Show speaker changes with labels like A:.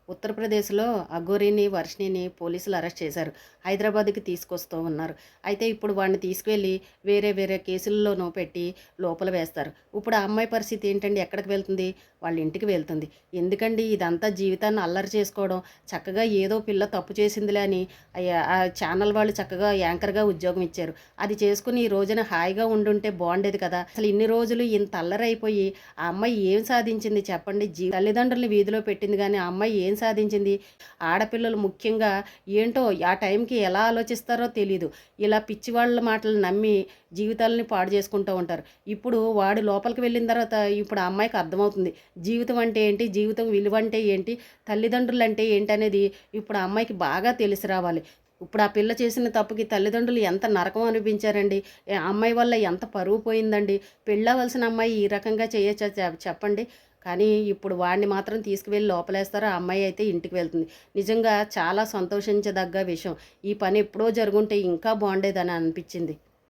A: ఉత్తరప్రదేశ్‌లో అఘోరిని, వర్షిణిని పోలీసులు అరెస్ట్ చేశారు. హైదరాబాద్‌కి తీసుకొస్తూ ఉన్నారు. అయితే ఇప్పుడు వాడిని తీసుకువెళ్ళి వేరే వేరే కేసుల్లోనూ పెట్టి లోపల వేస్తారు. ఇప్పుడు ఆ అమ్మాయి పరిస్థితి ఏంటండి? ఎక్కడికి వెళ్తుంది? వాళ్ళ ఇంటికి వెళ్తుంది. ఎందుకండి ఇదంతా జీవితాన్ని అల్లరి చేసుకోవడం, చక్కగా ఏదో పిల్ల తప్పు చేసిందిలే అని ఆ ఛానల్ వాళ్ళు చక్కగా యాంకర్‌గా ఉద్యోగం ఇచ్చారు. అది చేసుకుని ఈ రోజున హాయిగా ఉండుంటే బాగుండేది కదా! అసలు ఇన్ని రోజులు ఇంత అల్లరైపోయి ఆ అమ్మాయి ఏం సాధించింది చెప్పండి? తల్లిదండ్రులని వీధిలో పెట్టింది గానీ ఆ అమ్మాయి ఏం సాధించింది? ఆడపిల్లలు ముఖ్యంగా ఏంటో ఆ టైంకి ఎలా ఆలోచిస్తారో తెలీదు. ఇలా పిచ్చివాళ్ళ మాటలు నమ్మి జీవితాలని పాడు చేసుకుంటూ ఉంటారు. ఇప్పుడు వాడు లోపలికి వెళ్ళిన తర్వాత ఇప్పుడు ఆ అమ్మాయికి అర్థమవుతుంది. జీవితం అంటే ఏంటి? జీవితం విలువ అంటే ఏంటి? తల్లిదండ్రులు అంటే ఏంటనేది ఇప్పుడు ఆ అమ్మాయికి బాగా తెలిసి రావాలి. ఇప్పుడు ఆ పిల్ల చేసిన తప్పుకి తల్లిదండ్రులు ఎంత నరకం అనిపించారండి. ఆ అమ్మాయి వల్ల ఎంత పరువు పోయిందండి. పెళ్ళవ్వాల్సిన అమ్మాయి ఈ రకంగా చేయొచ్చా చెప్పండి. కానీ ఇప్పుడు వాడిని మాత్రం తీసుకువెళ్ళి లోపలేస్తారు. ఆ అమ్మాయి అయితే ఇంటికి వెళ్తుంది. నిజంగా చాలా సంతోషించదగ్గ విషయం. ఈ పని ఎప్పుడో జరుగుంటే ఇంకా బాగుండేదని అనిపించింది.